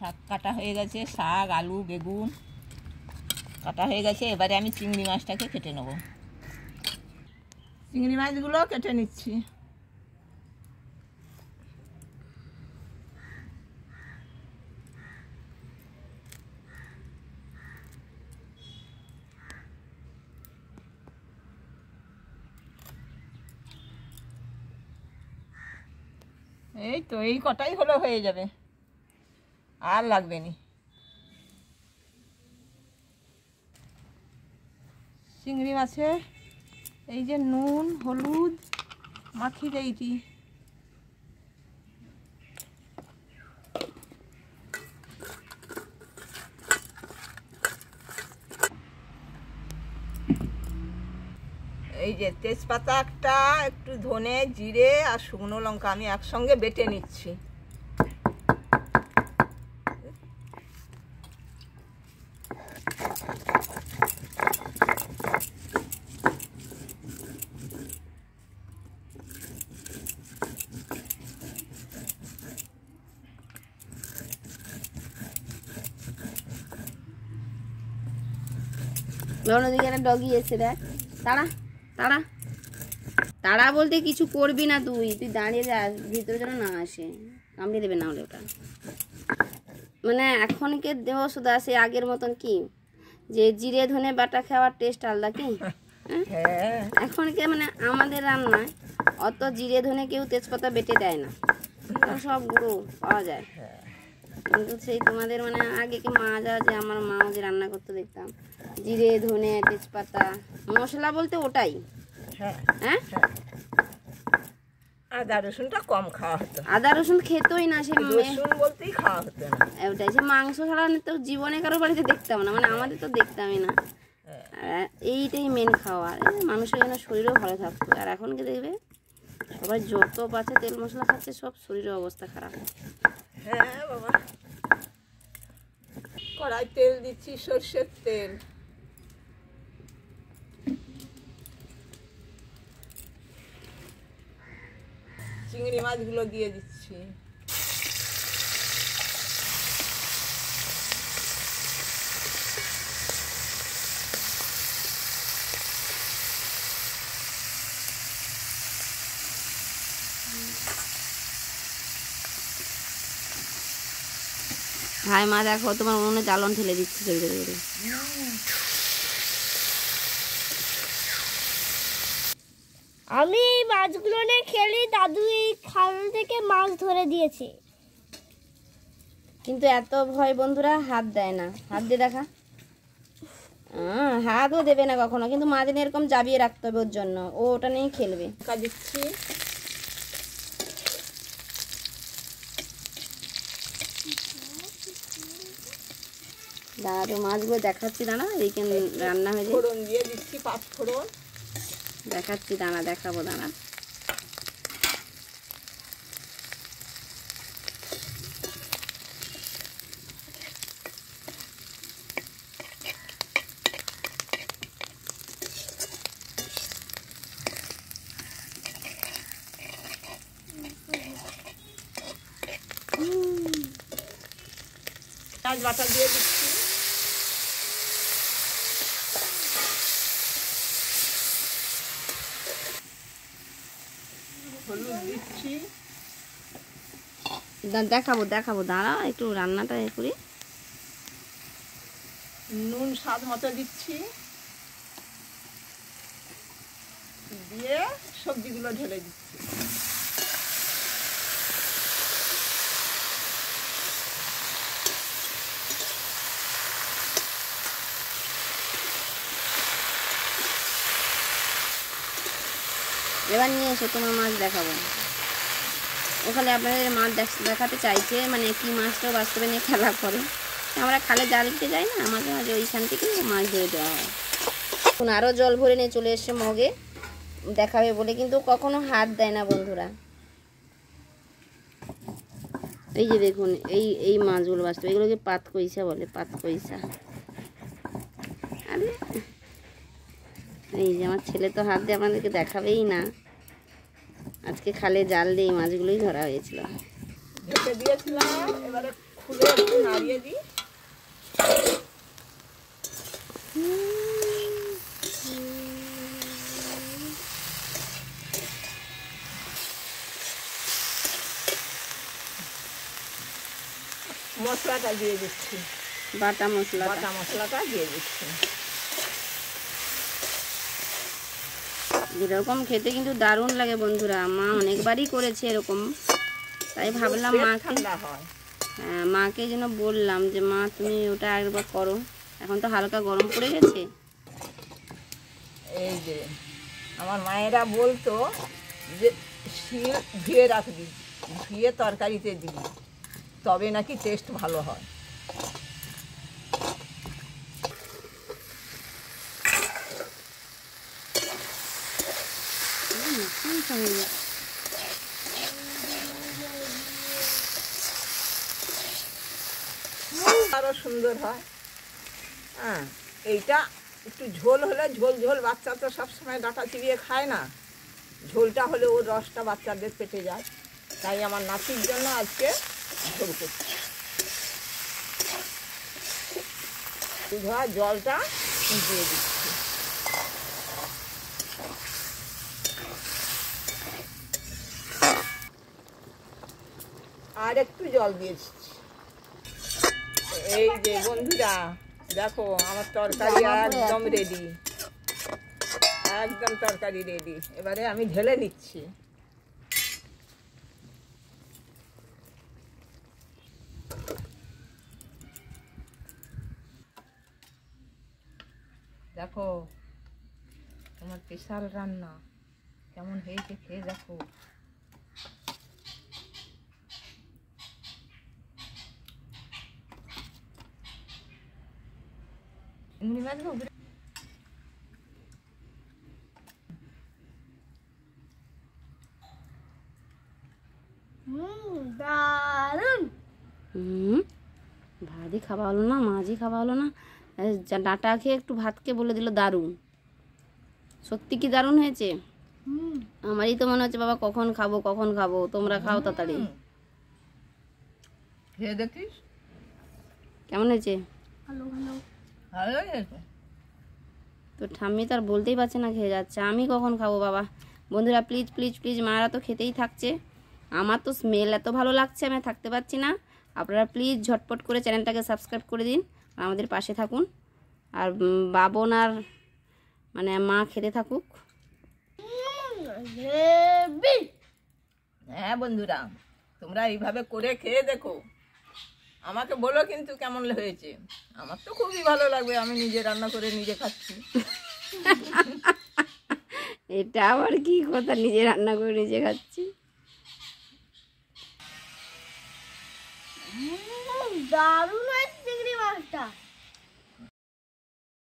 শাক কাটা হয়ে গেছে, শাক আলু বেগুন কাটা হয়ে গেছে। এবারে আমি চিংড়ি মাছটাকে কেটে নেব। চিংড়ি মাছগুলো কেটে নিচ্ছি। এই তো এই কটাই হলো, হয়ে যাবে, আর লাগবে না। চিংড়ি মাছে এই যে নুন হলুদ মাখি দিয়েছি। এই যে তেজপাতা একটা, একটু ধনে জিরে আর শুকনো লঙ্কা আমি একসঙ্গে বেটে নিচ্ছি। ওদিকে একটা ডগি এসে দেখ, তাড়া তাড়া তাড়া বলতে কিছু করবি না, তুই দাঁড়িয়ে যা, ভিতরে যেন না আসে, কামড়ে দেবে না হলে ওটা। মানে এখনকার দেহ সুদা সে আগের মতন কি যে জিরে ধনে বাটা খাওয়ার টেস্ট আলাদা কি? এখনকার মানে আমাদের রান্নায় অত জিরে ধনে কেউ তেজপাতা বেটে দেয় না, সব গুঁড়ো পাওয়া যায়। কিন্তু সেই তোমাদের মানে আগে কি মা যা, যে আমার মাও যে রান্না করতে দেখতাম, জিরে ধনে তেজপাতা মশলা বলতে ওটাই। হ্যাঁ, আদা রসুনটা কম খাওয়া হতো, আদা রসুন খেতই না, সে রসুন বলতেই খাওয়া হতো না। ওটাই, সে মাংস ছাড়া তো জীবনে কারো বাড়িতে দেখতাম না, মানে আমাদের তো দেখতামই না। এইটাই মেন খাওয়া, মানুষের জন্য শরীরও ভালো থাকতো। আর এখন কি দেখবে সবাই যত পাচ্ছে তেল মশলা খাচ্ছে, সব শরীরের অবস্থা খারাপ। হ্যাঁ বাবা, কড়াই তেল দিচ্ছি, সর্ষের তেল। চিংড়ি মাছগুলো দিয়ে দিচ্ছি। ভাই মা দেখো, তোমার উনুনে জ্বালন ঠেলে দিচ্ছি জলদি করে। আমি এই মাছগুলো নিয়ে খেলি, দাদু এই খাল থেকে মাছ ধরে দিয়েছে। কিন্তু এত ভয় বন্ধুরা, হাত দেয় না। হাত দিয়ে দেখা, হাতও দেবে না কখনো, কিন্তু মাঝে এরকম জাবিয়ে রাখতে হবে ওর জন্য, ও ওটা নিয়েই খেলবে। দিচ্ছি দাঁড়া, মাছগুলো দেখাচ্ছি, দাঁড়া এইখানে রান্না হয়ে যায়। ফোড়ন দিয়ে দিচ্ছি, পাঁচ ফোড়ন দেখাচ্ছি, দাঁড়া দেখাবো, দাঁড়া। পেঁয়াজ বাটা দিয়ে দিচ্ছি। হলুদ দিচ্ছি। দেখাবো দেখাবো, দাঁড়া একটু রান্নাটা এ করি। নুন স্বাদ মতো দিচ্ছি, দিয়ে সবজিগুলো ঢেলে দিচ্ছি। এবার নিয়ে এসে তোমার মাছ দেখাবো। ওখানে আপনাদের মাছ দেখাতে চাইছে, মানে কি মাছটাও বাস্তবে নিয়ে খেলা করে। আমরা খালে জাল দিতে যাই না, মাঝে মাঝে ওইখান থেকে মাছ ধরে দেওয়া হয়। এখন আরও জল ভরে নিয়ে চলে এসছে মগে দেখাবে বলে, কিন্তু কখনো হাত দেয় না বন্ধুরা। এই যে দেখুন, এই মাছগুলো বাস্তবে এগুলোকে পাত কইসা বলে, পাত কইসা। আরে এই যে আমার ছেলে তো হাত দিয়ে আপনাদেরকে দেখাবেই না। আজকে খালে জাল দিয়ে এই মাছগুলোই ধরা হয়েছিল। ঢেকে দিয়েছিলাম, এবারে খুলে একটু নাড়িয়ে দিয়ে দিই। মশলাটা দিয়ে দিচ্ছি, বাটা মশলা। বাটা মশলাটা দিয়ে দিচ্ছি। এরকম খেতে কিন্তু দারুণ লাগে বন্ধুরা, মা অনেকবারই করেছে এরকম, তাই ভাবলাম পেট মাকে, ঠান্ডা হয়। হ্যাঁ মাকে যেন বললাম যে মা তুমি ওটা একবার করো, এখন তো হালকা গরম পড়ে গেছে। এই যে আমার মায়েরা বলতো যে শিল ধুয়ে রাখবি, ধুয়ে তরকারিতে দিবি, তবে নাকি টেস্ট ভালো হয়। আরো সুন্দর হয়। হ্যাঁ, এইটা একটু ঝোল হলে, ঝোল ঝোল বাচ্চা তো সবসময় ডাঁটা চিবিয়ে খায় না, ঝোলটা হলে ওর রসটা বাচ্চাদের পেটে যায়, তাই আমার নাতির জন্য আজকে ঝোল করছি। ধোয়া জলটা দিয়ে দিচ্ছি, আর একটু জল দিয়ে দিচ্ছি। এই যে বন্ধুরা দেখো আমার তরকারি একদম রেডি, একদম তরকারি রেডি। এবারে আমি ঢেলে নিচ্ছি। দেখো তোমার স্পেশাল রান্না কেমন হয়েছে, খেয়ে দেখো। চিংড়ি মাছ দারুণ। ভাতই খাওয়া হলো না, মাছই খাওয়া হলো না, ডাঁটা খেয়ে একটু ভাতকে বলে দিল দারুণ। সত্যি কি দারুণ হয়েছে? আমারই তো মনে হচ্ছে বাবা কখন খাবো কখন খাবো, তোমরা খাও তাড়াতাড়ি। খেয়ে দেখিস কেমন হয়েছে? ভালো ভালো। ভালো হয়েছে। তো ঠাম্মি তো আর বলতেই পারছে না, খেয়ে যাচ্ছে। আমি কখন খাবো বাবা? বন্ধুরা প্লিজ প্লিজ প্লিজ, মারা তো খেতেই থাকছে, আমার তো স্মেল এত ভালো লাগছে আমি থাকতে পারছি না। আপনারা প্লিজ ঝটপট করে চ্যানেলটাকে সাবস্ক্রাইব করে দিন, আর আমাদের পাশে থাকুন, আর বাবন আর মানে মা খেতে থাকুক। হ্যাঁ বন্ধুরা, তোমরা এইভাবে করে খেয়ে দেখো, আমাকে বলো কিন্তু কেমন হয়েছে। আমার তো খুবই ভালো লাগবে, আমি নিজে রান্না করে নিজে খাচ্ছি। এটা আবার কি কথা, নিজে রান্না করে নিজে খাচ্ছি? দারুণ হয়েছে চিংড়ি মাছটা।